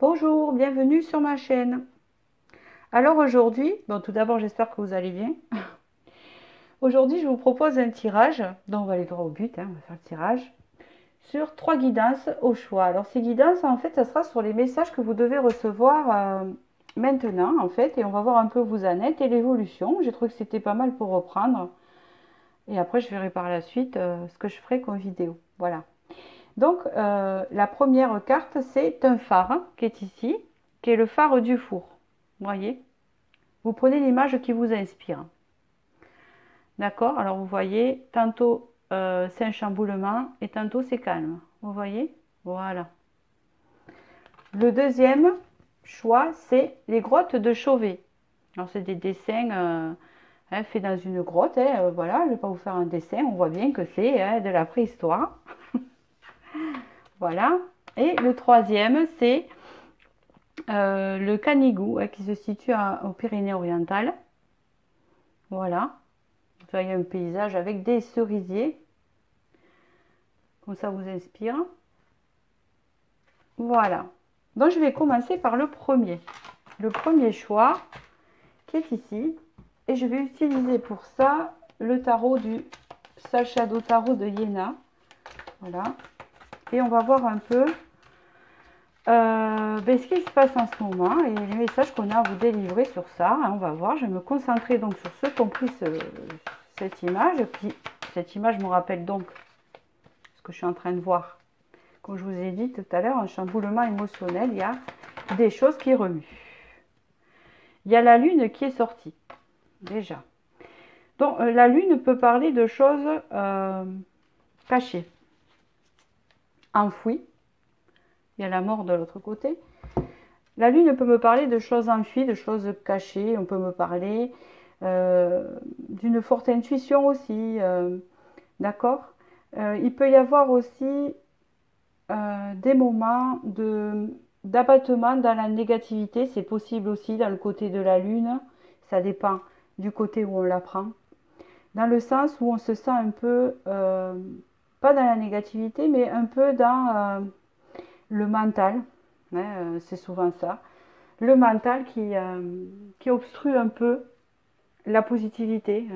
Bonjour, bienvenue sur ma chaîne. Alors aujourd'hui, bon tout d'abord j'espère que vous allez bien. Aujourd'hui je vous propose un tirage, donc on va aller droit au but, on va faire le tirage, sur 3 guidances au choix. Alors ces guidances en fait ça sera sur les messages que vous devez recevoir maintenant en fait, et on va voir un peu où vous en êtes et l'évolution. J'ai trouvé que c'était pas mal pour reprendre, et après je verrai par la suite ce que je ferai comme vidéo. Voilà. Donc la première carte c'est un phare qui est ici, qui est le phare du four. Vous voyez, vous prenez l'image qui vous inspire. D'accord? Alors vous voyez, tantôt c'est un chamboulement et tantôt c'est calme. Vous voyez? Voilà. Le deuxième choix, c'est les grottes de Chauvet. Alors c'est des dessins faits dans une grotte. Voilà, je ne vais pas vous faire un dessin. On voit bien que c'est de la préhistoire. Voilà. Et le troisième, c'est le Canigou qui se situe aux Pyrénées-Orientales. Voilà. Vous voyez un paysage avec des cerisiers. Comme ça vous inspire. Voilà. Donc je vais commencer par le premier. Le premier choix qui est ici. Et je vais utiliser pour ça le tarot du Shadow Tarot de Iéna. Voilà. Et on va voir un peu ce qui se passe en ce moment et les messages qu'on a à vous délivrer sur ça. On va voir. Je vais me concentrer donc sur ceux qui ont pris cette image. Et puis cette image me rappelle donc ce que je suis en train de voir. Comme je vous ai dit tout à l'heure, un chamboulement émotionnel, il y a des choses qui remuent. Il y a la lune qui est sortie, déjà. Donc, la lune peut parler de choses cachées, enfouies. Il y a la mort de l'autre côté. La lune peut me parler de choses enfuies, de choses cachées. On peut me parler d'une forte intuition aussi. D'accord? Il peut y avoir aussi des moments d'abattement dans la négativité. C'est possible aussi dans le côté de la lune. Ça dépend du côté où on la prend. Dans le sens où on se sent un peu, pas dans la négativité, mais un peu dans le mental. C'est souvent ça. Le mental qui obstrue un peu la positivité.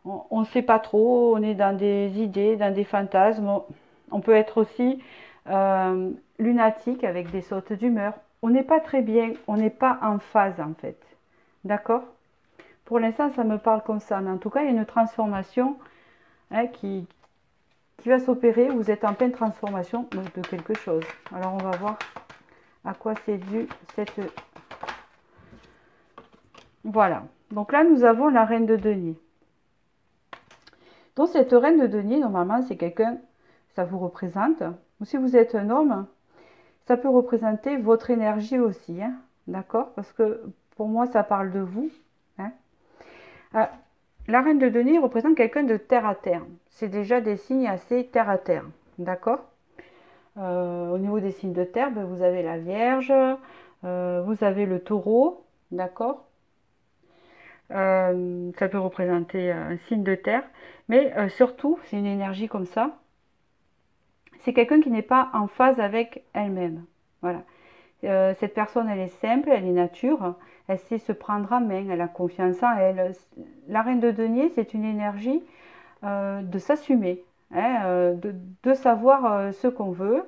On ne sait pas trop, on est dans des idées, dans des fantasmes. On peut être aussi lunatique avec des sautes d'humeur. On n'est pas très bien, on n'est pas en phase en fait. D'accord? Pour l'instant, ça me parle comme ça. Mais en tout cas, il y a une transformation qui va s'opérer. Vous êtes en pleine transformation de quelque chose. Alors, on va voir à quoi c'est dû cette... Voilà. Donc là, nous avons la reine de denier. Donc, cette reine de denier, normalement, c'est quelqu'un, ça vous représente. Ou si vous êtes un homme, ça peut représenter votre énergie aussi. D'accord? Parce que pour moi, ça parle de vous. La reine de denier représente quelqu'un de terre à terre. C'est déjà des signes assez terre à terre. D'accord? Au niveau des signes de terre, vous avez la Vierge, vous avez le Taureau. D'accord? Ça peut représenter un signe de terre. Mais surtout, c'est une énergie comme ça. C'est quelqu'un qui n'est pas en phase avec elle-même. Voilà. Cette personne, elle est simple, elle est nature, elle sait se prendre en main, elle a confiance en elle. La reine de denier, c'est une énergie de s'assumer, de savoir ce qu'on veut,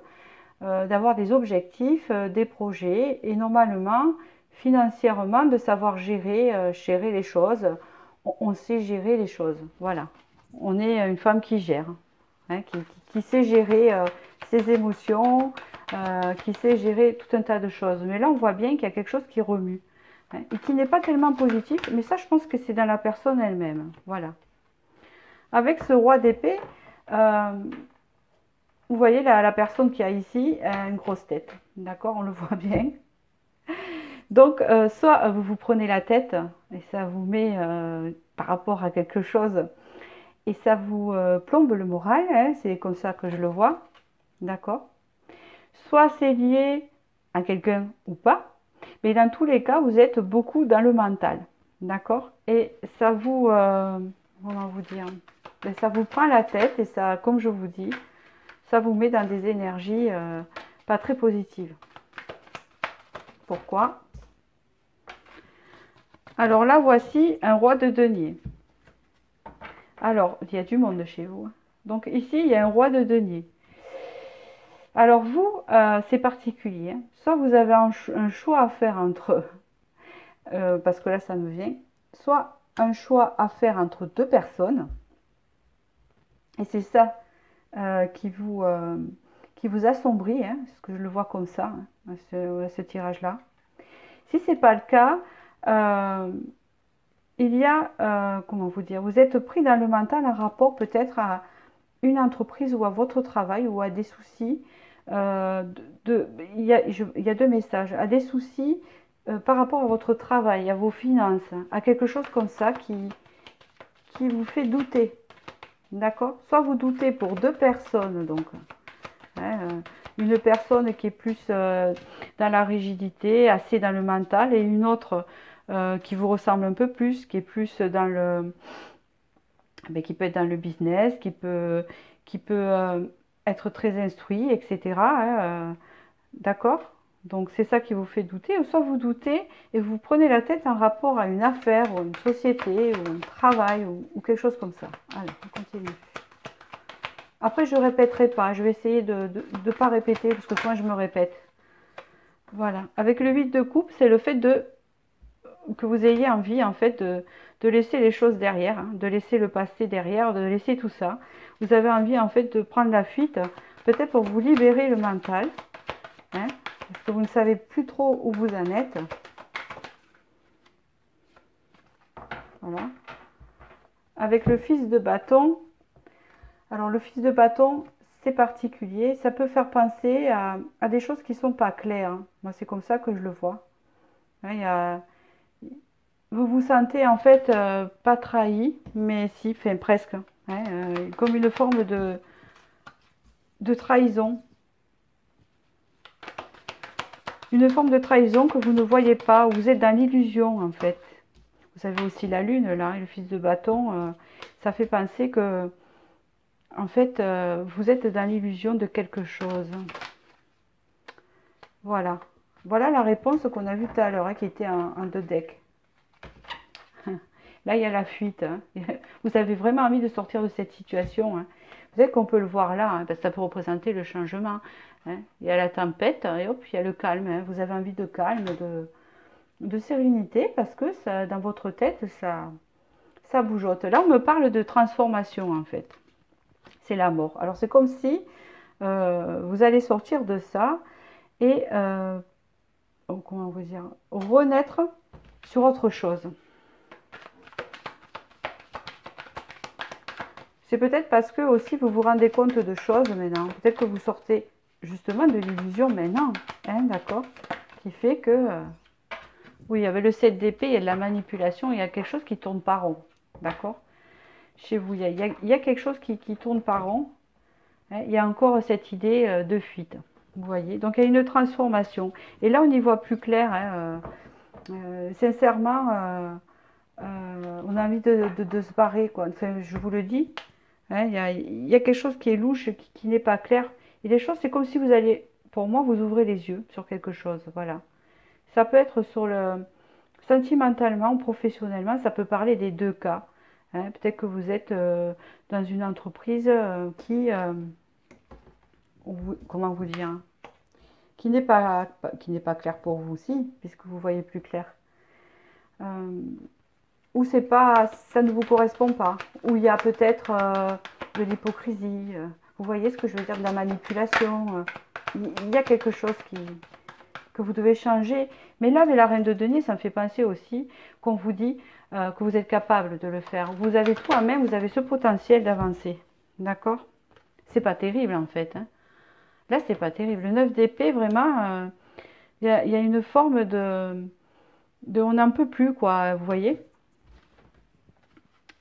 d'avoir des objectifs, des projets, et normalement, financièrement, de savoir gérer les choses. On sait gérer les choses, voilà. On est une femme qui gère, qui sait gérer ses émotions, qui sait gérer tout un tas de choses. Mais là, on voit bien qu'il y a quelque chose qui remue et qui n'est pas tellement positif. Mais ça, je pense que c'est dans la personne elle-même. Voilà. Avec ce roi d'épée, vous voyez la personne qui a ici une grosse tête. D'accord? On le voit bien. Donc, soit vous vous prenez la tête et ça vous met par rapport à quelque chose et ça vous plombe le moral. C'est comme ça que je le vois. D'accord? Soit c'est lié à quelqu'un ou pas, mais dans tous les cas, vous êtes beaucoup dans le mental, d'accord? Et ça vous, comment vous dire, ça vous prend la tête et ça, comme je vous dis, ça vous met dans des énergies pas très positives. Pourquoi? Alors là, voici un roi de denier. Alors, il y a du monde chez vous. Donc ici, il y a un roi de denier. Alors vous, c'est particulier, hein. Soit vous avez un choix à faire entre, parce que là, ça me vient, soit un choix à faire entre deux personnes. Et c'est ça qui vous assombrit, hein, parce que je le vois comme ça, hein, ce tirage-là. Si ce n'est pas le cas, il y a, comment vous dire, vous êtes pris dans le mental en rapport peut-être à une entreprise ou à votre travail ou à des soucis. Il y a deux messages, à des soucis par rapport à votre travail, à vos finances, à quelque chose comme ça qui vous fait douter. D'accord? Soit vous doutez pour deux personnes, donc hein, une personne qui est plus dans la rigidité, assez dans le mental, et une autre qui vous ressemble un peu plus, qui est plus dans le, qui peut être dans le business, qui peut être très instruit, etc. Hein, d'accord? Donc c'est ça qui vous fait douter, ou soit vous doutez et vous prenez la tête en rapport à une affaire, ou une société, ou un travail, ou quelque chose comme ça. Allez, on continue. Après, je ne répéterai pas, je vais essayer de ne pas répéter, parce que moi je me répète. Voilà. Avec le 8 de coupe, c'est le fait que vous ayez envie, en fait, de laisser les choses derrière, hein, de laisser le passé derrière, de laisser tout ça. Vous avez envie, en fait, de prendre la fuite, peut-être pour vous libérer le mental, hein, parce que vous ne savez plus trop où vous en êtes. Voilà. Avec le fils de bâton, alors le fils de bâton, c'est particulier, ça peut faire penser à des choses qui ne sont pas claires, hein. Moi, c'est comme ça que je le vois. Hein, vous vous sentez en fait pas trahi, mais si, enfin, presque, hein, comme une forme de trahison. Une forme de trahison que vous ne voyez pas, où vous êtes dans l'illusion en fait. Vous avez aussi la lune là, hein, le fils de bâton, ça fait penser que en fait vous êtes dans l'illusion de quelque chose. Voilà. Voilà la réponse qu'on a vue tout à l'heure, hein, qui était en deux decks. Là, il y a la fuite, hein. Vous avez vraiment envie de sortir de cette situation, hein. Vous savez qu'on peut le voir là, hein, parce que ça peut représenter le changement, hein. Il y a la tempête et hop, il y a le calme, hein. Vous avez envie de calme, de sérénité, parce que ça, dans votre tête, ça bougeote. Là, on me parle de transformation, en fait. C'est la mort. Alors, c'est comme si vous allez sortir de ça et, comment vous dire, renaître sur autre chose. C'est peut-être parce que aussi vous vous rendez compte de choses maintenant. Peut-être que vous sortez justement de l'illusion maintenant, hein, d'accord? Qui fait que, oui, il y avait le 7 d'épée, il y a de la manipulation, il y a quelque chose qui tourne pas rond, d'accord? Chez vous, il y a quelque chose qui tourne pas rond, hein, il y a encore cette idée de fuite, vous voyez? Donc il y a une transformation. Et là, on y voit plus clair, hein, sincèrement, on a envie de se barrer, quoi. Enfin, je vous le dis. Hein, il y a quelque chose qui est louche, qui n'est pas clair. Et les choses, c'est comme si vous alliez, pour moi, vous ouvrez les yeux sur quelque chose. Voilà. Ça peut être sur le sentimentalement ou professionnellement, ça peut parler des deux cas. Hein, peut-être que vous êtes dans une entreprise comment vous dire, hein, qui n'est pas claire pour vous aussi, puisque vous voyez plus clair. Ou c'est pas, ça ne vous correspond pas, ou il y a peut-être de l'hypocrisie, vous voyez ce que je veux dire, de la manipulation, il y a quelque chose que vous devez changer. Mais là, avec la reine de denier, ça me fait penser aussi qu'on vous dit que vous êtes capable de le faire. Vous avez tout en main, vous avez ce potentiel d'avancer, d'accord? C'est pas terrible en fait, hein. Là, c'est pas terrible. Le 9 d'épée, vraiment, il y a une forme on n'en peut plus, quoi, vous voyez?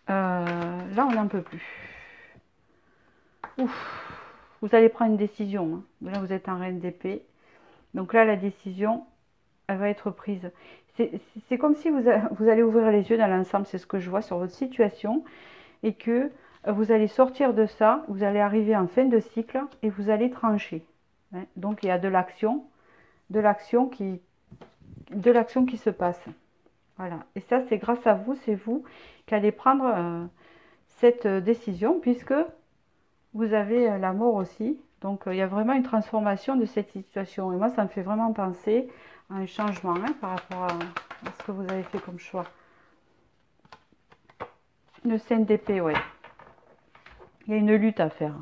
Là, on n'en peut plus. Ouf, vous allez prendre une décision, hein. Là, vous êtes en reine d'épée. Donc là, la décision, elle va être prise. C'est comme si vous allez ouvrir les yeux dans l'ensemble, c'est ce que je vois sur votre situation. Et que vous allez sortir de ça, vous allez arriver en fin de cycle et vous allez trancher. Hein. Donc il y a de l'action de l'action qui se passe. Voilà. Et ça, c'est grâce à vous, c'est vous qui allez prendre cette décision, puisque vous avez la mort aussi. Donc, il y a vraiment une transformation de cette situation. Et moi, ça me fait vraiment penser à un changement hein, par rapport à ce que vous avez fait comme choix. Le 5 d'épée, ouais. Il y a une lutte à faire.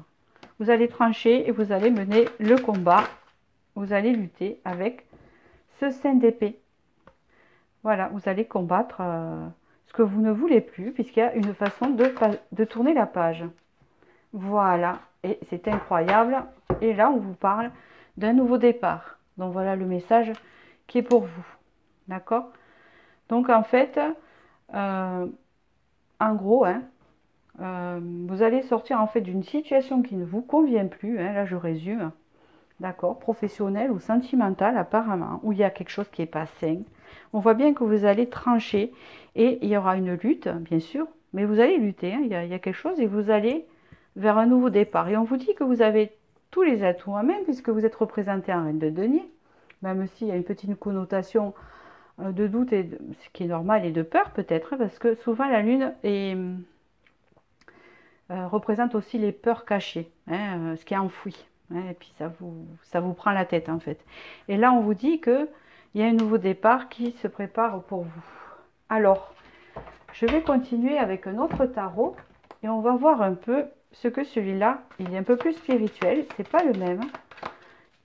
Vous allez trancher et vous allez mener le combat. Vous allez lutter avec ce 5 d'épée. Voilà, vous allez combattre ce que vous ne voulez plus, puisqu'il y a une façon de tourner la page. Voilà, et c'est incroyable. Et là, on vous parle d'un nouveau départ. Donc voilà le message qui est pour vous. D'accord? Donc en fait, en gros, hein, vous allez sortir en fait d'une situation qui ne vous convient plus. Hein, là, je résume. D'accord? Professionnelle ou sentimentale apparemment, où il y a quelque chose qui n'est pas sain. On voit bien que vous allez trancher et il y aura une lutte, bien sûr, mais vous allez lutter. Hein, il y a quelque chose et vous allez vers un nouveau départ. Et on vous dit que vous avez tous les atouts en main puisque vous êtes représenté en reine de denier, même s'il y a une petite connotation de doute, et ce qui est normal, et de peur peut-être, parce que souvent la lune représente aussi les peurs cachées, hein, ce qui est enfoui. Hein, et puis ça vous prend la tête en fait. Et là on vous dit qu'il y a un nouveau départ qui se prépare pour vous. Alors, je vais continuer avec un autre tarot et on va voir un peu ce que celui-là, il est un peu plus spirituel, c'est pas le même.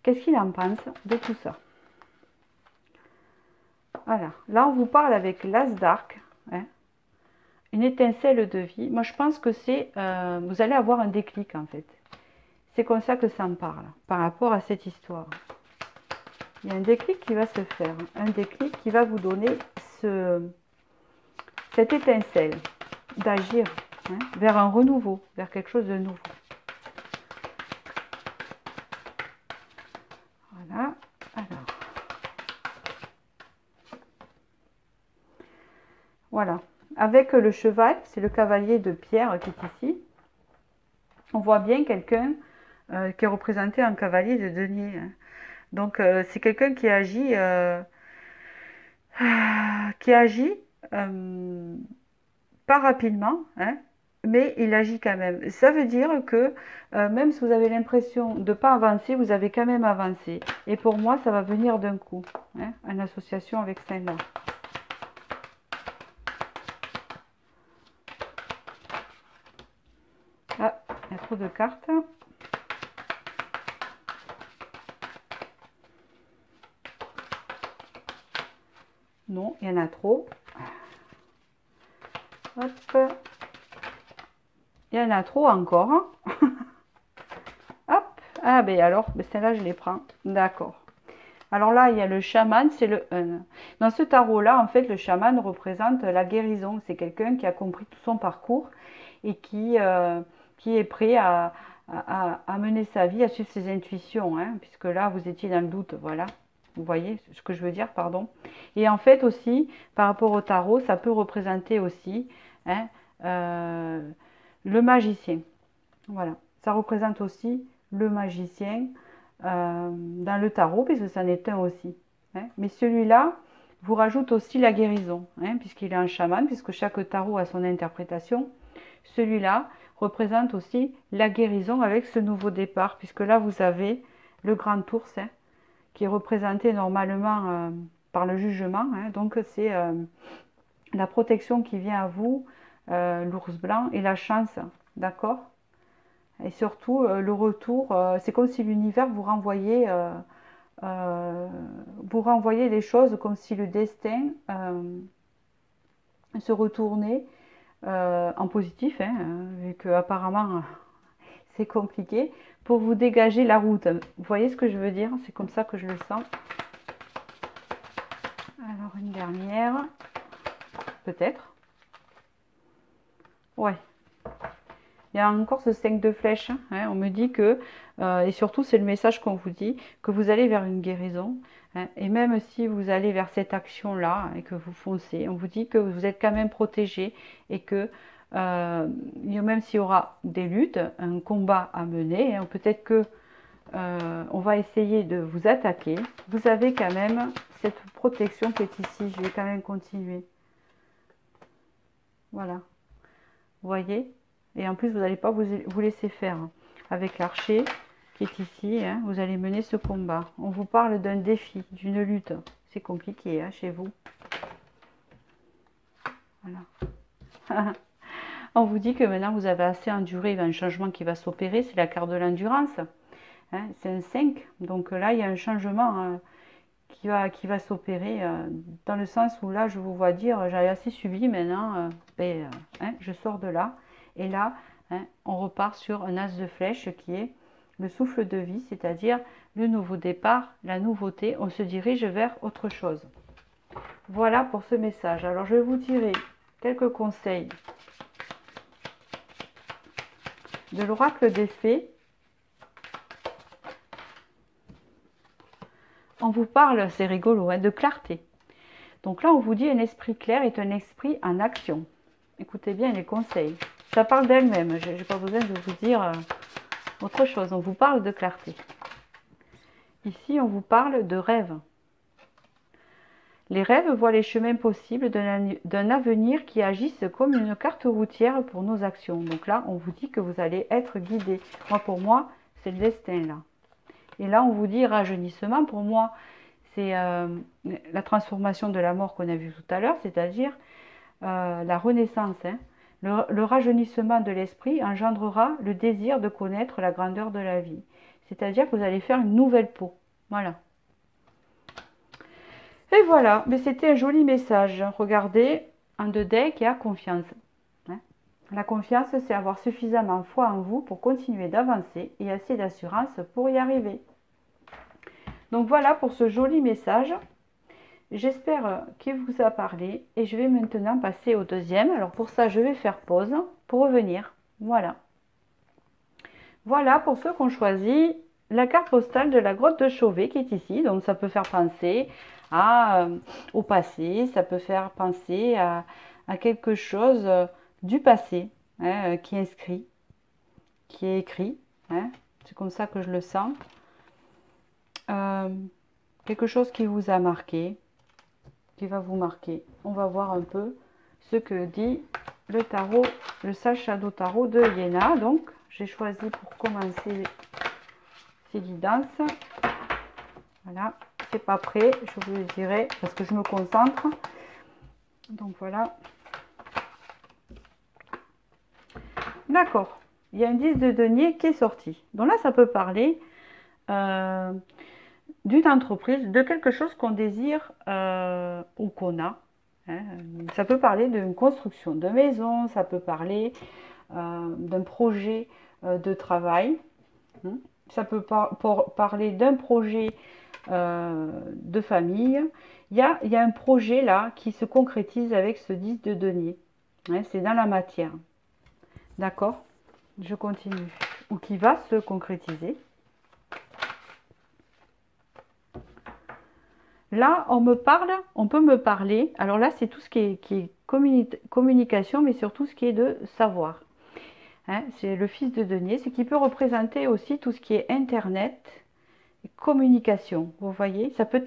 Qu'est-ce qu'il en pense de tout ça? Voilà, là on vous parle avec l'As d'Arc, hein, une étincelle de vie. Moi je pense que c'est, vous allez avoir un déclic en fait. C'est comme ça que ça me parle, par rapport à cette histoire. Il y a un déclic qui va se faire, un déclic qui va vous donner cette étincelle d'agir hein, vers un renouveau, vers quelque chose de nouveau. Voilà, alors. Voilà, avec le cheval, c'est le cavalier de pierre qui est ici. On voit bien quelqu'un qui est représenté en cavalier de denier. Hein. Donc, c'est quelqu'un qui agit pas rapidement, hein, mais il agit quand même. Ça veut dire que même si vous avez l'impression de ne pas avancer, vous avez quand même avancé. Et pour moi, ça va venir d'un coup, hein, en association avec celle-là. Ah, il y a trop de cartes. Non, il y en a trop. Hop. Il y en a trop encore. Hop. Ah ben alors, ben celle-là, je les prends. D'accord. Alors là, il y a le chaman, c'est le 1. Dans ce tarot-là, en fait, le chaman représente la guérison. C'est quelqu'un qui a compris tout son parcours et qui est prêt à mener sa vie, à suivre ses intuitions. Hein, puisque là, vous étiez dans le doute, voilà. Vous voyez ce que je veux dire, pardon. Et en fait aussi, par rapport au tarot, ça peut représenter aussi hein, le magicien. Voilà, ça représente aussi le magicien dans le tarot, puisque ça en est un aussi. Hein. Mais celui-là vous rajoute aussi la guérison, hein, puisqu'il est un chaman, puisque chaque tarot a son interprétation. Celui-là représente aussi la guérison avec ce nouveau départ, puisque là vous avez le grand ours, hein, qui est représenté normalement par le jugement. Hein, donc c'est la protection qui vient à vous, l'ours blanc, et la chance, d'accord? Et surtout le retour, c'est comme si l'univers vous renvoyait les choses, comme si le destin se retournait en positif, hein, vu que apparemment c'est compliqué, pour vous dégager la route. Vous voyez ce que je veux dire? C'est comme ça que je le sens. Alors une dernière, peut-être. Ouais. Il y a encore ce 5 de flèches. Hein, on me dit que, et surtout c'est le message qu'on vous dit, que vous allez vers une guérison. Hein, et même si vous allez vers cette action-là et que vous foncez, on vous dit que vous êtes quand même protégé et que même s'il y aura des luttes, un combat à mener, hein, peut-être que on va essayer de vous attaquer, vous avez quand même cette protection qui est ici. Je vais quand même continuer. Voilà. Vous voyez? Et en plus, vous n'allez pas vous laisser faire. Avec l'archer qui est ici, hein, vous allez mener ce combat. On vous parle d'un défi, d'une lutte. C'est compliqué hein, chez vous. Voilà. On vous dit que maintenant, vous avez assez enduré. Il y a un changement qui va s'opérer. C'est la carte de l'endurance. Hein, c'est un 5. Donc là, il y a un changement qui va s'opérer dans le sens où là, je vous vois dire, j'ai assez subi maintenant. Hein, je sors de là. Et là, hein, on repart sur un as de flèche qui est le souffle de vie, c'est-à-dire le nouveau départ, la nouveauté. On se dirige vers autre chose. Voilà pour ce message. Alors, je vais vous tirer quelques conseils de l'oracle des fées. On vous parle, c'est rigolo, hein, de clarté. Donc là, on vous dit un esprit clair est un esprit en action. Écoutez bien les conseils. Ça parle d'elle-même. Je n'ai pas besoin de vous dire autre chose. On vous parle de clarté. Ici, on vous parle de rêve. Les rêves voient les chemins possibles d'un avenir qui agissent comme une carte routière pour nos actions. Donc là, on vous dit que vous allez être guidé. Moi, pour moi, c'est le destin là. Et là, on vous dit rajeunissement. Pour moi, c'est la transformation de la mort qu'on a vu tout à l'heure, c'est-à-dire la renaissance. Hein. Le rajeunissement de l'esprit engendrera le désir de connaître la grandeur de la vie. C'est-à-dire que vous allez faire une nouvelle peau. Voilà. Et voilà, mais c'était un joli message. Regardez, en 2D, qui a confiance. Hein. La confiance, c'est avoir suffisamment foi en vous pour continuer d'avancer et assez d'assurance pour y arriver. Donc voilà pour ce joli message. J'espère qu'il vous a parlé et je vais maintenant passer au deuxième. Alors pour ça, je vais faire pause pour revenir. Voilà. Voilà pour ceux qui ont choisi la carte postale de la grotte de Chauvet qui est ici. Donc ça peut faire penser au passé, ça peut faire penser à quelque chose du passé hein, qui est inscrit, qui est écrit. Hein. C'est comme ça que je le sens. Quelque chose qui vous a marqué, qui va vous marquer. On va voir un peu ce que dit le tarot, le Sage Shadow Tarot de Yéna. Donc, j'ai choisi pour commencer ces guidances. Voilà, c'est pas prêt, je vous le dirai parce que je me concentre. Donc voilà. D'accord, il y a un 10 de denier qui est sorti. Donc là, ça peut parler d'une entreprise, de quelque chose qu'on désire ou qu'on a. Hein. Ça peut parler d'une construction de maison, ça peut parler d'un projet de travail. Hein. Ça peut parler d'un projet de famille. Il y a un projet là qui se concrétise avec ce 10 de denier. Hein, c'est dans la matière. D'accord? Je continue. Ou qui va se concrétiser. Là, on peut me parler. Alors là, c'est tout ce qui est communication, mais surtout ce qui est de savoir. Hein, c'est le fils de denier, ce qui peut représenter aussi tout ce qui est Internet, et communication. Vous voyez, ça peut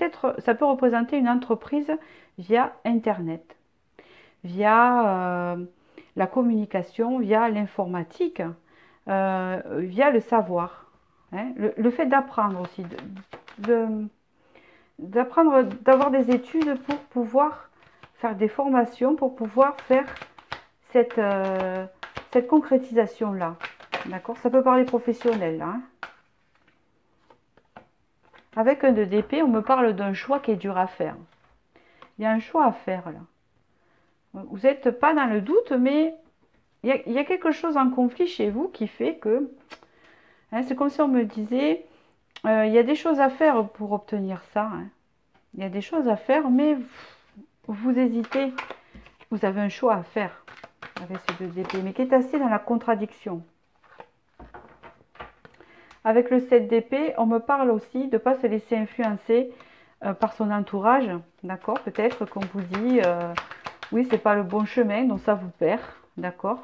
représenter une entreprise via Internet, via la communication, via l'informatique, via le savoir. Hein, le fait d'apprendre aussi, d'apprendre, d'avoir des études pour pouvoir faire des formations, pour pouvoir faire cette concrétisation-là. D'accord? Ça peut parler professionnel, là. Hein. Avec un 2 d'épée, on me parle d'un choix qui est dur à faire. Il y a un choix à faire, là. Vous n'êtes pas dans le doute, mais il y a quelque chose en conflit chez vous qui fait que... Hein, c'est comme si on me disait... il y a des choses à faire pour obtenir ça. Hein. Il y a des choses à faire, mais vous hésitez. Vous avez un choix à faire avec ce 2 d'épée, mais qui est assez dans la contradiction. Avec le 7 d'épée, on me parle aussi de ne pas se laisser influencer par son entourage. D'accord? Peut-être qu'on vous dit, oui, c'est pas le bon chemin, donc ça vous perd. D'accord?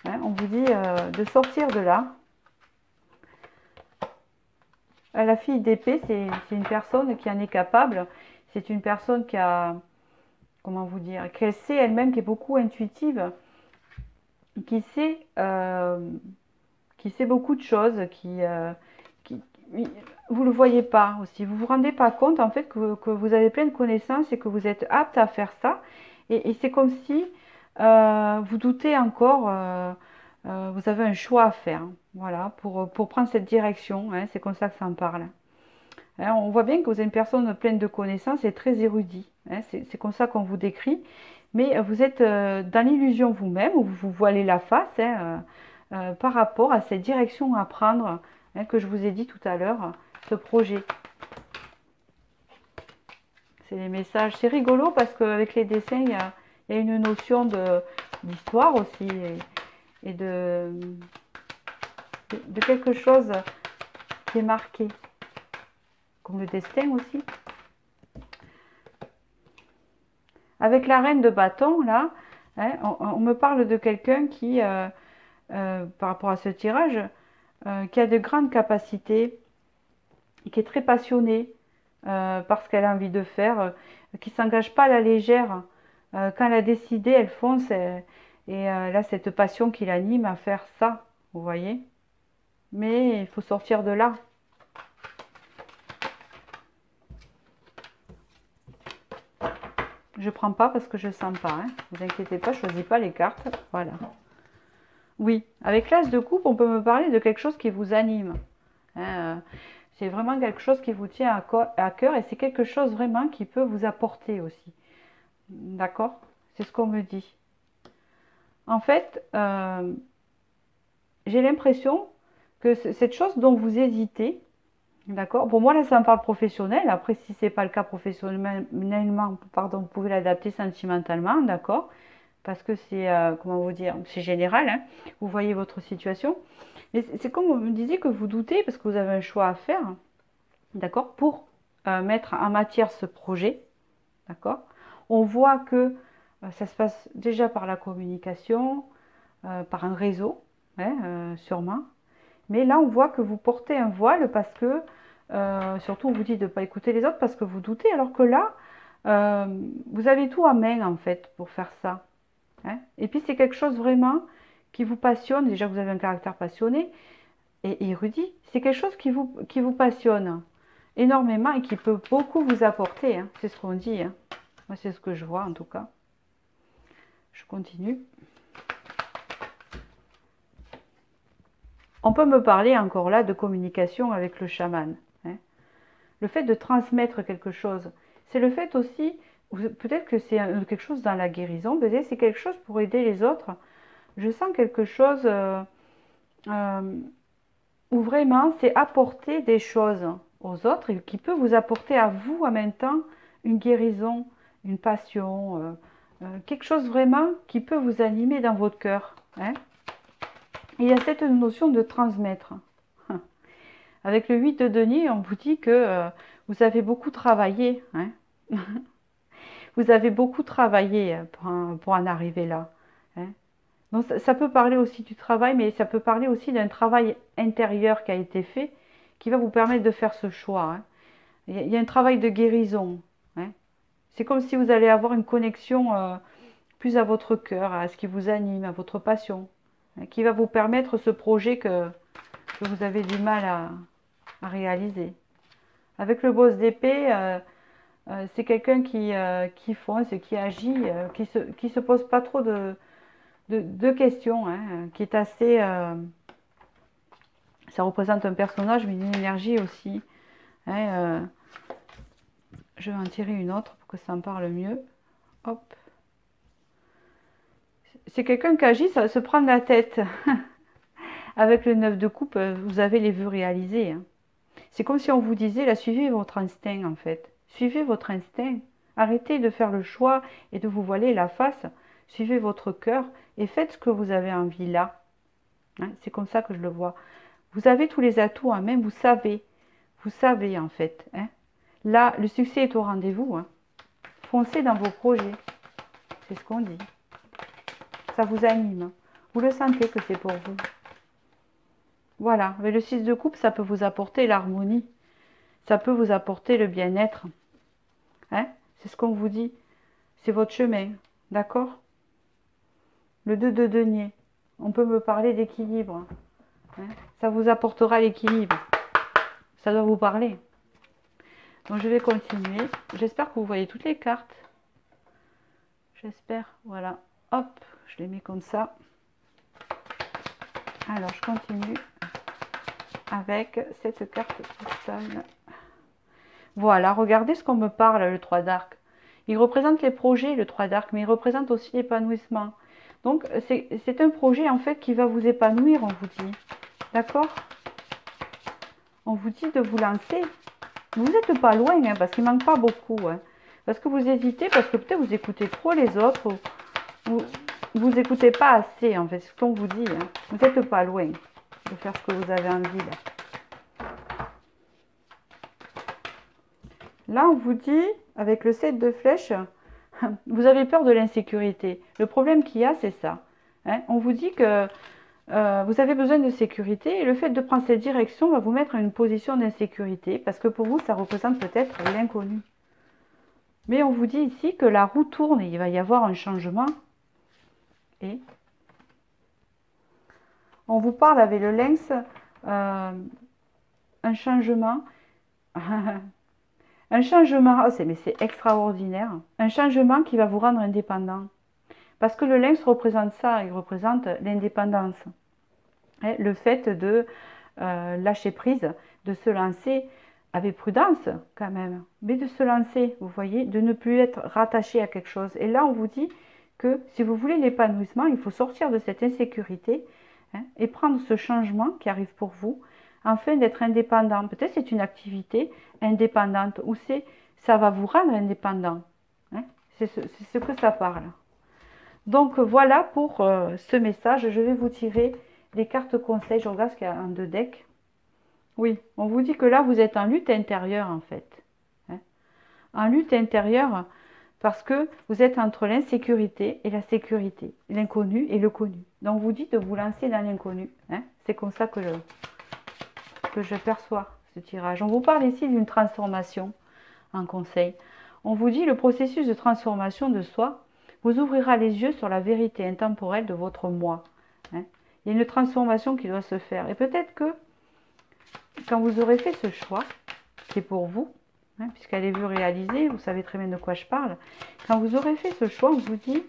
Hein, on vous dit de sortir de là. La fille d'épée, c'est une personne qui en est capable. C'est une personne qui a, comment vous dire, qu'elle sait elle-même, qui est beaucoup intuitive, qui sait, euh, qui sait beaucoup de choses, qui vous le voyez pas aussi. Vous vous rendez pas compte en fait que vous avez plein de connaissances et que vous êtes apte à faire ça. Et c'est comme si vous doutez encore. Vous avez un choix à faire, hein, voilà, pour prendre cette direction. Hein, c'est comme ça que ça en parle. Hein, on voit bien que vous êtes une personne pleine de connaissances et très érudite. Hein, c'est comme ça qu'on vous décrit. Mais vous êtes dans l'illusion vous-même, où vous vous voilez la face hein, par rapport à cette direction à prendre hein, que je vous ai dit tout à l'heure, ce projet. C'est les messages. C'est rigolo parce qu'avec les dessins, il y a une notion d'histoire aussi et de quelque chose qui est marqué. Comme le destin aussi. Avec la reine de bâton, là, hein, on me parle de quelqu'un qui, par rapport à ce tirage, qui a de grandes capacités, qui est très passionnée par ce qu'elle a envie de faire, qui ne s'engage pas à la légère. Quand elle a décidé, elle fonce et elle a cette passion qui l'anime à faire ça, vous voyez. Mais il faut sortir de là. Je prends pas parce que je sens pas. Hein. Vous inquiétez pas, je choisis pas les cartes. Voilà. Oui, avec l'as de coupe, on peut me parler de quelque chose qui vous anime. Hein, c'est vraiment quelque chose qui vous tient à cœur et c'est quelque chose vraiment qui peut vous apporter aussi. D'accord? C'est ce qu'on me dit. En fait, j'ai l'impression que cette chose dont vous hésitez, d'accord? Pour moi, là, ça me parle professionnel. Après, si c'est pas le cas professionnellement, pardon, vous pouvez l'adapter sentimentalement, d'accord? Parce que c'est, comment vous dire, c'est général, hein? Vous voyez votre situation. Mais c'est comme vous me disiez que vous doutez, parce que vous avez un choix à faire, d'accord? Pour mettre en matière ce projet, d'accord? On voit que ça se passe déjà par la communication, par un réseau, hein, sûrement. Mais là, on voit que vous portez un voile parce que, surtout, on vous dit de ne pas écouter les autres parce que vous doutez, alors que là, vous avez tout à main, en fait, pour faire ça. Hein. Et puis, c'est quelque chose vraiment qui vous passionne. Déjà, vous avez un caractère passionné et érudit. C'est quelque chose qui vous passionne énormément et qui peut beaucoup vous apporter. Hein. C'est ce qu'on dit. Hein. Moi, c'est ce que je vois, en tout cas. Je continue. On peut me parler encore là de communication avec le chaman. Hein. Le fait de transmettre quelque chose, c'est le fait aussi, peut-être que c'est quelque chose dans la guérison, peut-être c'est quelque chose pour aider les autres. Je sens quelque chose où vraiment c'est apporter des choses aux autres et qui peut vous apporter à vous en même temps une guérison, une passion, quelque chose vraiment qui peut vous animer dans votre cœur. Hein. Il y a cette notion de transmettre. Avec le 8 de denier, on vous dit que vous avez beaucoup travaillé. Hein. Vous avez beaucoup travaillé pour en arriver là. Hein. Donc ça peut parler aussi du travail, mais ça peut parler aussi d'un travail intérieur qui a été fait, qui va vous permettre de faire ce choix. Hein. Il y a un travail de guérison. Hein. C'est comme si vous allez avoir une connexion plus à votre cœur, à ce qui vous anime, à votre passion, hein, qui va vous permettre ce projet que vous avez du mal à réaliser. Avec le boss d'épée, c'est quelqu'un qui fonce, qui agit, qui se pose pas trop de questions, hein, qui est assez... ça représente un personnage, mais une énergie aussi. Hein, je vais en tirer une autre pour que ça en parle mieux. Hop. C'est quelqu'un qui agit, ça se prend la tête. Avec le 9 de coupe, vous avez les vœux réalisés. Hein. C'est comme si on vous disait, là, suivez votre instinct, en fait. Suivez votre instinct. Arrêtez de faire le choix et de vous voiler la face. Suivez votre cœur et faites ce que vous avez envie là. Hein, c'est comme ça que je le vois. Vous avez tous les atouts en main, vous savez en fait. Hein. Là, le succès est au rendez-vous. Hein. Foncez dans vos projets. C'est ce qu'on dit. Ça vous anime. Vous le sentez que c'est pour vous. Voilà, avec le 6 de coupe, ça peut vous apporter l'harmonie. ça peut vous apporter le bien-être. Hein? C'est ce qu'on vous dit. C'est votre chemin. D'accord? Le 2 de denier. On peut me parler d'équilibre. Hein? Ça vous apportera l'équilibre. Ça doit vous parler. Donc je vais continuer. J'espère que vous voyez toutes les cartes. J'espère. Voilà. Hop, je les mets comme ça. Alors je continue avec cette carte postale. Voilà, regardez ce qu'on me parle, le 3 d'arc. Il représente les projets, le 3 d'arc, mais il représente aussi l'épanouissement. Donc, c'est un projet, en fait, qui va vous épanouir, on vous dit. D'accord? On vous dit de vous lancer. Vous n'êtes pas loin, hein, parce qu'il ne manque pas beaucoup. Hein. Parce que vous hésitez, parce que peut-être vous écoutez trop les autres. Vous n'écoutez pas assez, en fait, c'est ce qu'on vous dit. Hein. Vous n'êtes pas loin de faire ce que vous avez envie, là. Là, on vous dit, avec le 7 de flèches, vous avez peur de l'insécurité. Le problème qu'il y a, c'est ça. Hein. On vous dit que vous avez besoin de sécurité et le fait de prendre cette direction va vous mettre en une position d'insécurité parce que pour vous, ça représente peut-être l'inconnu. Mais on vous dit ici que la roue tourne et il va y avoir un changement. Et on vous parle avec le lynx, un changement. Un changement, oh, mais c'est extraordinaire. Un changement qui va vous rendre indépendant. Parce que le lynx représente ça, il représente l'indépendance. Le fait de lâcher prise, de se lancer avec prudence quand même, mais de se lancer, vous voyez, de ne plus être rattaché à quelque chose. Et là, on vous dit que si vous voulez l'épanouissement, il faut sortir de cette insécurité et prendre ce changement qui arrive pour vous, afin d'être indépendant. Peut-être c'est une activité indépendante ou ça va vous rendre indépendant. Hein? C'est ce que ça parle. Donc voilà pour ce message. Je vais vous tirer les cartes conseils. Je regarde ce qu'il y a en 2 decks. Oui, on vous dit que là vous êtes en lutte intérieure en fait. Hein? En lutte intérieure parce que vous êtes entre l'insécurité et la sécurité, l'inconnu et le connu. Donc on vous dit de vous lancer dans l'inconnu. Hein? C'est comme ça que je perçois ce tirage. On vous parle ici d'une transformation en conseil. On vous dit le processus de transformation de soi vous ouvrira les yeux sur la vérité intemporelle de votre moi. Hein. Il y a une transformation qui doit se faire. Et peut-être que quand vous aurez fait ce choix, qui est pour vous, hein, puisqu'elle est vue réalisée, vous savez très bien de quoi je parle, quand vous aurez fait ce choix, on vous dit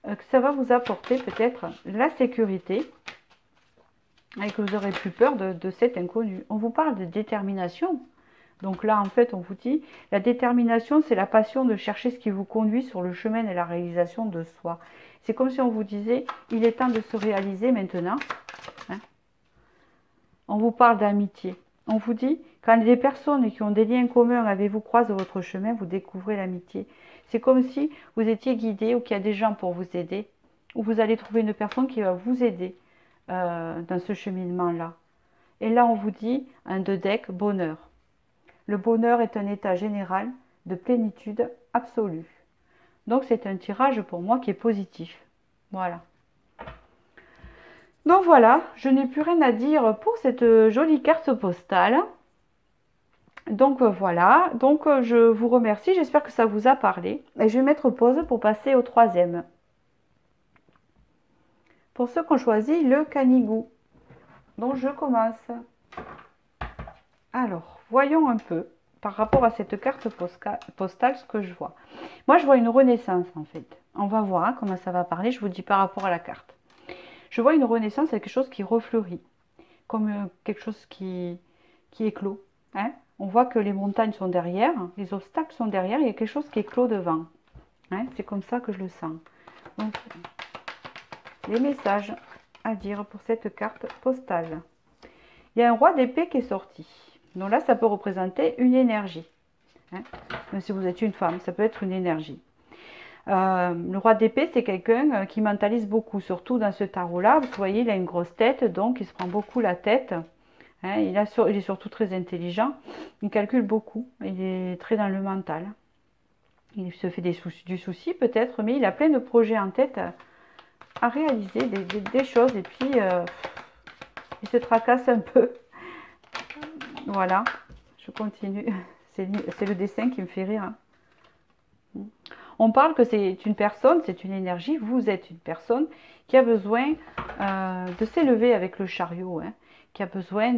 que ça va vous apporter peut-être la sécurité, et que vous aurez plus peur de cet inconnu. On vous parle de détermination. Donc là, en fait, on vous dit, la détermination, c'est la passion de chercher ce qui vous conduit sur le chemin de la réalisation de soi. C'est comme si on vous disait, il est temps de se réaliser maintenant. Hein. On vous parle d'amitié. On vous dit, quand des personnes qui ont des liens communs avec vous croisent votre chemin, vous découvrez l'amitié. C'est comme si vous étiez guidé ou qu'il y a des gens pour vous aider, ou vous allez trouver une personne qui va vous aider dans ce cheminement-là. Et là, on vous dit, un 2 decks, bonheur. Le bonheur est un état général de plénitude absolue. Donc, c'est un tirage pour moi qui est positif. Voilà. Donc, voilà, je n'ai plus rien à dire pour cette jolie carte postale. Donc, voilà. Donc, je vous remercie. J'espère que ça vous a parlé. Et je vais mettre pause pour passer au 3e. Pour ceux qui ont choisi le canigou. Donc, je commence. Alors, voyons un peu, par rapport à cette carte postale, ce que je vois. Moi, je vois une renaissance, en fait. On va voir comment ça va parler, je vous dis par rapport à la carte. Je vois une renaissance, c'est quelque chose qui refleurit, comme quelque chose qui éclot. Hein? On voit que les montagnes sont derrière, les obstacles sont derrière, il y a quelque chose qui éclot devant. Hein? C'est comme ça que je le sens. Donc, les messages à dire pour cette carte postale. Il y a un roi d'épée qui est sorti. Donc là, ça peut représenter une énergie. Hein. Même si vous êtes une femme, ça peut être une énergie. Le roi d'épée, c'est quelqu'un qui mentalise beaucoup, surtout dans ce tarot-là. Vous voyez, il a une grosse tête, donc il se prend beaucoup la tête. Hein. Il est surtout très intelligent. Il calcule beaucoup. Il est très dans le mental. Il se fait du souci peut-être, mais il a plein de projets en tête à réaliser, des choses. Et puis, il se tracasse un peu. Voilà, je continue. C'est le dessin qui me fait rire. On parle que c'est une personne, c'est une énergie. Vous êtes une personne qui a besoin de s'élever avec le chariot, hein, qui a besoin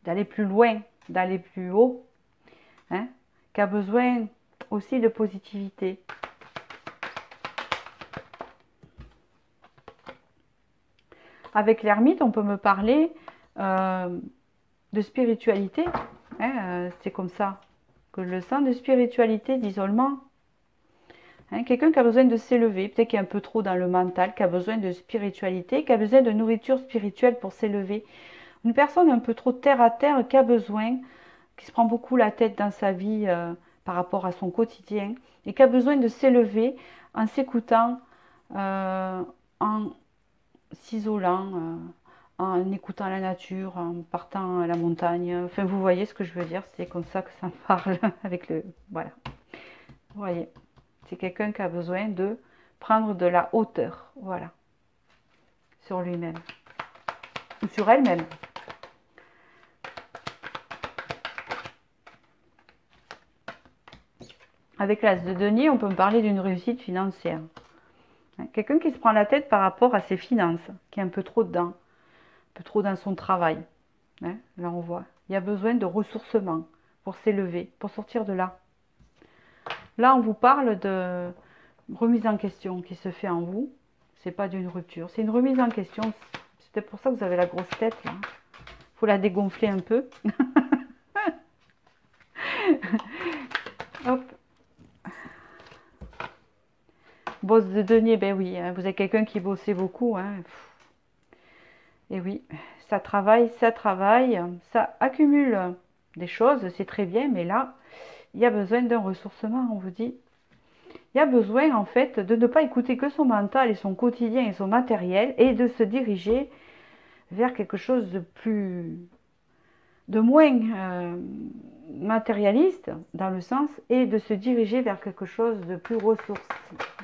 d'aller plus loin, d'aller plus haut, hein, qui a besoin aussi de positivité. Avec l'ermite, on peut me parler de spiritualité. Hein, c'est comme ça que je le sens, de spiritualité, d'isolement. Hein, quelqu'un qui a besoin de s'élever, peut-être qui est un peu trop dans le mental, qui a besoin de spiritualité, qui a besoin de nourriture spirituelle pour s'élever. Une personne un peu trop terre à terre, qui a besoin, qui se prend beaucoup la tête dans sa vie par rapport à son quotidien, et qui a besoin de s'élever en s'écoutant, en s'isolant, en écoutant la nature, en partant à la montagne. Enfin, vous voyez ce que je veux dire, c'est comme ça que ça me parle avec le... Voilà. Vous voyez, c'est quelqu'un qui a besoin de prendre de la hauteur, voilà, sur lui-même, ou sur elle-même. Avec l'as de denier, on peut me parler d'une réussite financière. Quelqu'un qui se prend la tête par rapport à ses finances, qui est un peu trop dedans, un peu trop dans son travail. Là, on voit. Il y a besoin de ressourcement pour s'élever, pour sortir de là. Là, on vous parle de remise en question qui se fait en vous. C'est pas d'une rupture, c'est une remise en question. C'est peut-être pour ça que vous avez la grosse tête, là. Il faut la dégonfler un peu. Hop. Bosse de denier, ben oui, hein, vous êtes quelqu'un qui bossait beaucoup. Hein. Et oui, ça travaille, ça accumule des choses, c'est très bien, mais là, il y a besoin d'un ressourcement, on vous dit. Il y a besoin, en fait, de ne pas écouter que son mental et son quotidien et son matériel, et de se diriger vers quelque chose de moins matérialiste, dans le sens, et de se diriger vers quelque chose de plus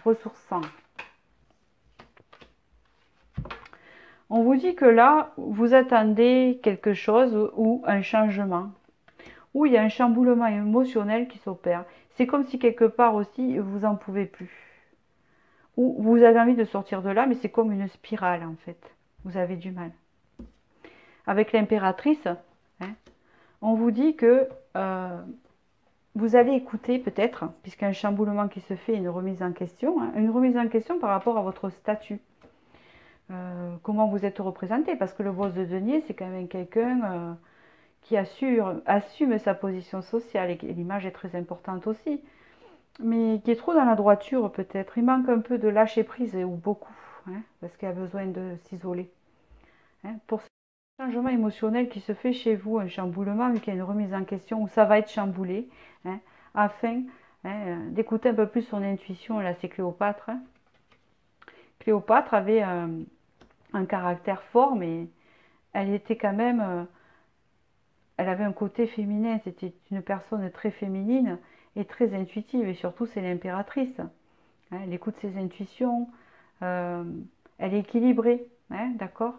ressourçant. On vous dit que là, vous attendez quelque chose ou un changement, ou il y a un chamboulement émotionnel qui s'opère. C'est comme si quelque part aussi, vous n'en pouvez plus. Ou vous avez envie de sortir de là, mais c'est comme une spirale en fait. Vous avez du mal. Avec l'impératrice, hein, on vous dit que vous allez écouter peut-être, puisqu'il y a un chamboulement qui se fait, une remise en question, hein, une remise en question par rapport à votre statut. Comment vous êtes représenté, parce que le boss de denier, c'est quand même quelqu'un qui assume sa position sociale, et l'image est très importante aussi, mais qui est trop dans la droiture peut-être. Il manque un peu de lâcher prise, ou beaucoup, hein, parce qu'il a besoin de s'isoler. Hein, pour ce changement émotionnel qui se fait chez vous, un chamboulement, vu qu'il y a une remise en question, où ça va être chamboulé, hein, afin d'écouter un peu plus son intuition. Là, c'est Cléopâtre. Hein. Cléopâtre avait un caractère fort, mais elle était quand même, elle avait un côté féminin, c'était une personne très féminine et très intuitive, et surtout c'est l'impératrice. Hein, elle écoute ses intuitions, elle est équilibrée, hein, d'accord?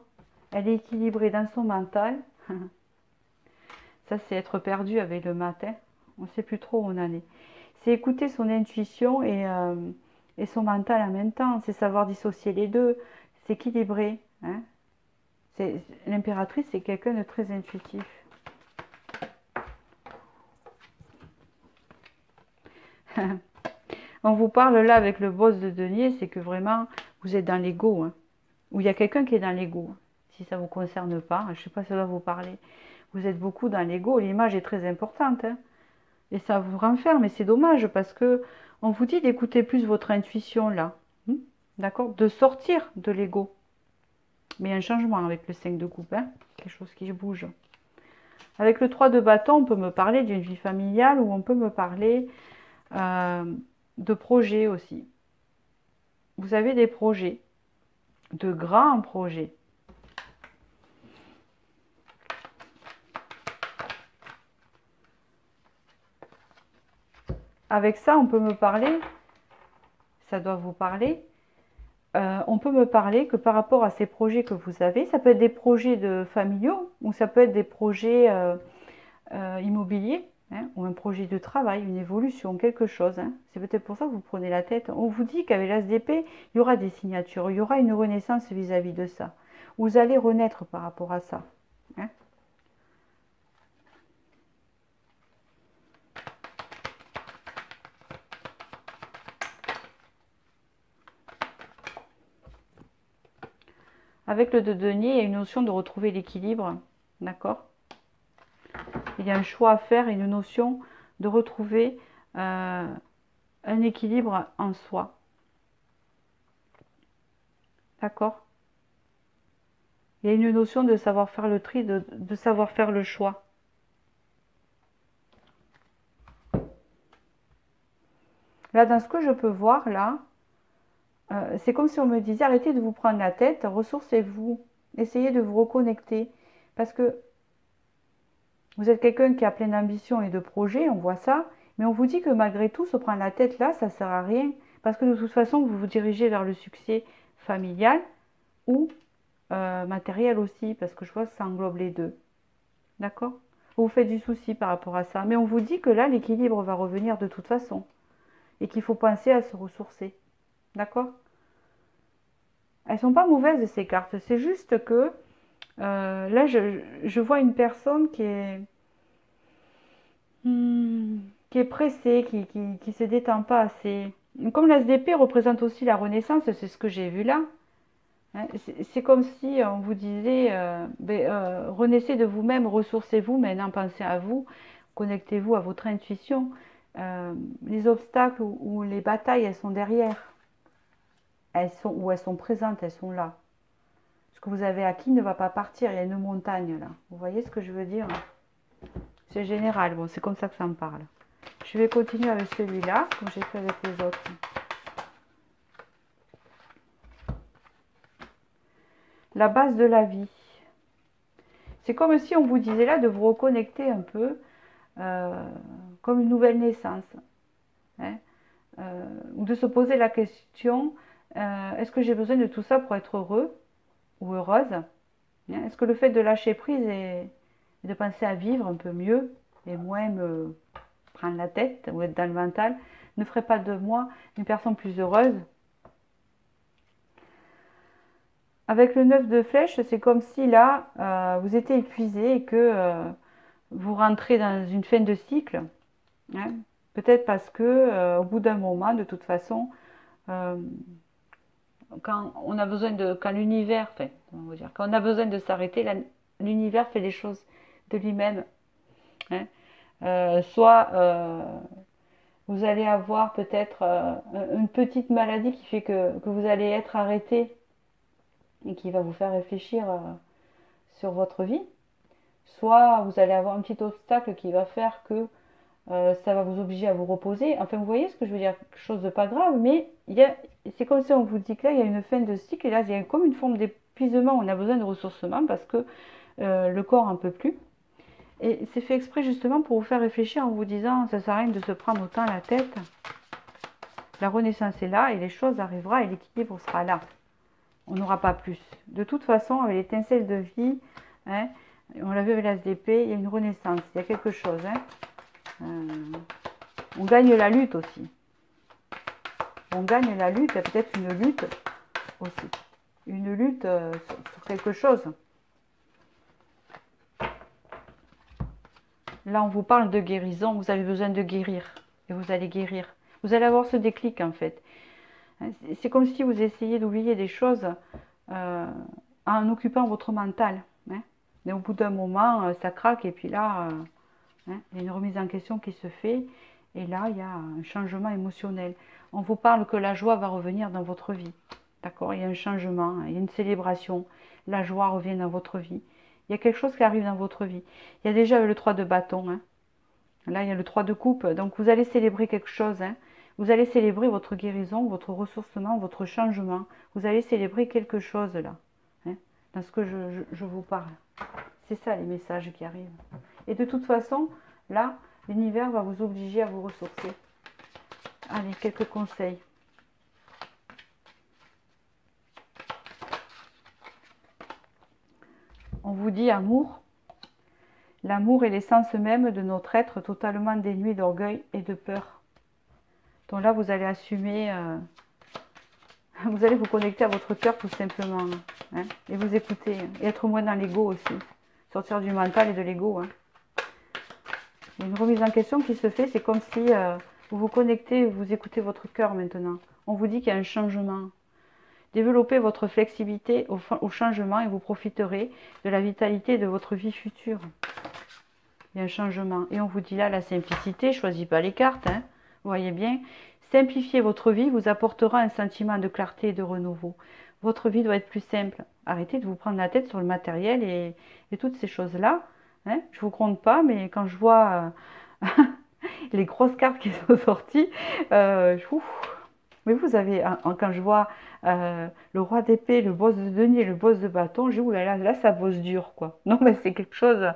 Elle est équilibrée dans son mental. Ça, c'est être perdu avec le matin. On ne sait plus trop où on en est. C'est écouter son intuition et son mental en même temps. C'est savoir dissocier les deux. C'est équilibré. Hein. L'impératrice, c'est quelqu'un de très intuitif. On vous parle là avec le boss de denier, c'est que vraiment, vous êtes dans l'ego. Hein. Ou il y a quelqu'un qui est dans l'ego. Si ça ne vous concerne pas, je ne sais pas si ça doit vous parler. Vous êtes beaucoup dans l'ego, l'image est très importante. Hein. Et ça vous renferme, et c'est dommage parce que on vous dit d'écouter plus votre intuition là. D'accord? De sortir de l'ego. Mais il y a un changement avec le 5 de coupe, hein, quelque chose qui bouge. Avec le 3 de bâton, on peut me parler d'une vie familiale, ou on peut me parler de projets aussi. Vous avez des projets, de grands projets. Avec ça, on peut me parler, ça doit vous parler, on peut me parler que par rapport à ces projets que vous avez, ça peut être des projets familiaux, ou ça peut être des projets immobilier, hein, ou un projet de travail, une évolution, quelque chose. Hein. C'est peut-être pour ça que vous prenez la tête. On vous dit qu'avec l'ASDP, il y aura des signatures, il y aura une renaissance vis-à-vis de ça. Vous allez renaître par rapport à ça. Hein. Avec le 2 de denier, il y a une notion de retrouver l'équilibre. D'accord? Il y a un choix à faire et une notion de retrouver un équilibre en soi. D'accord? Il y a une notion de savoir faire le tri, de savoir faire le choix. Là, dans ce que je peux voir, là, c'est comme si on me disait, arrêtez de vous prendre la tête, ressourcez-vous, essayez de vous reconnecter. Parce que vous êtes quelqu'un qui a plein d'ambition et de projets, on voit ça, mais on vous dit que malgré tout, se prendre la tête là, ça ne sert à rien. Parce que de toute façon, vous vous dirigez vers le succès familial ou matériel aussi, parce que je vois que ça englobe les deux. D'accord? Vous vous faites du souci par rapport à ça. Mais on vous dit que là, l'équilibre va revenir de toute façon. Et qu'il faut penser à se ressourcer. D'accord? Elles sont pas mauvaises ces cartes. C'est juste que là, je vois une personne qui est pressée, qui se détend pas assez. Comme l'ASDP représente aussi la renaissance, c'est ce que j'ai vu là. Hein, c'est comme si on vous disait, renaissez de vous-même, ressourcez-vous, maintenant pensez à vous, connectez-vous à votre intuition. Les obstacles ou les batailles, elles sont derrière. Elles sont présentes, elles sont là. Ce que vous avez acquis ne va pas partir, il y a une montagne là. Vous voyez ce que je veux dire? C'est général, bon, c'est comme ça que ça me parle. Je vais continuer avec celui-là, comme j'ai fait avec les autres. La base de la vie. C'est comme si on vous disait là de vous reconnecter un peu, comme une nouvelle naissance. Hein, ou de se poser la question, est-ce que j'ai besoin de tout ça pour être heureux ou heureuse? Hein, est-ce que le fait de lâcher prise et de penser à vivre un peu mieux et moins me prendre la tête ou être dans le mental ne ferait pas de moi une personne plus heureuse? Avec le 9 de flèche, c'est comme si là, vous étiez épuisé et que vous rentrez dans une fin de cycle. Hein. Peut-être parce que au bout d'un moment, de toute façon, quand on a besoin de, quand l'univers fait, on va dire, quand on a besoin de s'arrêter, l'univers fait les choses de lui-même. Hein. Soit vous allez avoir peut-être une petite maladie qui fait que vous allez être arrêté et qui va vous faire réfléchir sur votre vie. Soit vous allez avoir un petit obstacle qui va faire que ça va vous obliger à vous reposer. Enfin, vous voyez ce que je veux dire, quelque chose de pas grave, mais c'est comme si on vous dit que là, il y a une fin de cycle et là, il y a comme une forme d'épuisement. On a besoin de ressourcement parce que le corps n'en peut plus. Et c'est fait exprès justement pour vous faire réfléchir en vous disant, ça sert à rien de se prendre autant la tête. La renaissance est là et les choses arriveront et l'équilibre sera là. On n'aura pas plus. De toute façon, avec l'étincelle de vie, hein, on l'a vu avec l'ASDP, il y a une renaissance, il y a quelque chose. Hein. On gagne la lutte aussi. On gagne la lutte, il y a peut-être une lutte aussi. Une lutte sur quelque chose. Là, on vous parle de guérison, vous avez besoin de guérir. Et vous allez guérir. Vous allez avoir ce déclic en fait. C'est comme si vous essayiez d'oublier des choses en occupant votre mental. Hein. Mais au bout d'un moment, ça craque et puis là, hein, il y a une remise en question qui se fait. Et là, il y a un changement émotionnel. On vous parle que la joie va revenir dans votre vie. D'accord? Il y a un changement, il y a une célébration. La joie revient dans votre vie. Il y a quelque chose qui arrive dans votre vie. Il y a déjà le 3 de bâton. Hein. Là, il y a le 3 de coupe. Donc, vous allez célébrer quelque chose. Hein. Vous allez célébrer votre guérison, votre ressourcement, votre changement. Vous allez célébrer quelque chose là. Hein, dans ce que je vous parle. C'est ça les messages qui arrivent. Et de toute façon, là, l'univers va vous obliger à vous ressourcer. Allez, quelques conseils. On vous dit amour. L'amour est l'essence même de notre être totalement dénué d'orgueil et de peur. Donc là, vous allez assumer, vous allez vous connecter à votre cœur tout simplement. Hein, et vous écouter. Et être moins dans l'ego aussi. Sortir du mental et de l'ego. Hein. Il y a une remise en question qui se fait. C'est comme si vous vous connectez, vous écoutez votre cœur maintenant. On vous dit qu'il y a un changement. Développez votre flexibilité au changement et vous profiterez de la vitalité de votre vie future. Il y a un changement. Et on vous dit là, la simplicité, choisis pas les cartes. Hein. Vous voyez bien. Simplifier votre vie vous apportera un sentiment de clarté et de renouveau. Votre vie doit être plus simple. Arrêtez de vous prendre la tête sur le matériel et toutes ces choses-là. Hein. Je ne vous compte pas, mais quand je vois les grosses cartes qui sont sorties, mais vous avez, quand je vois le roi d'épée, le boss de denier, le boss de bâton, je dis, oulala, là, ça bosse dur, quoi. Non, mais c'est quelque chose,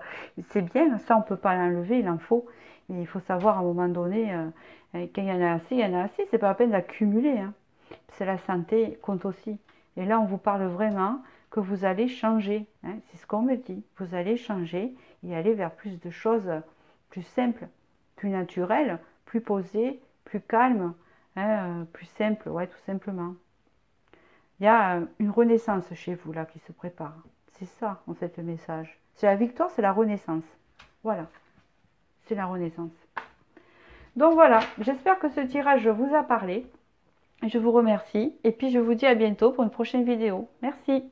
c'est bien, ça, on ne peut pas l'enlever, il en faut. Mais il faut savoir, à un moment donné, quand il y en a assez, il y en a assez. C'est pas la peine d'accumuler. Hein. C'est la santé compte aussi. Et là, on vous parle vraiment que vous allez changer. Hein. C'est ce qu'on me dit. Vous allez changer et aller vers plus de choses plus simples, plus naturelles, plus posées, plus calmes. Hein, plus simple, ouais, tout simplement. Il y a une renaissance chez vous, là, qui se prépare. C'est ça, en fait, le message. C'est la victoire, c'est la renaissance. Voilà, c'est la renaissance. Donc voilà, j'espère que ce tirage vous a parlé. Je vous remercie. Et puis, je vous dis à bientôt pour une prochaine vidéo. Merci.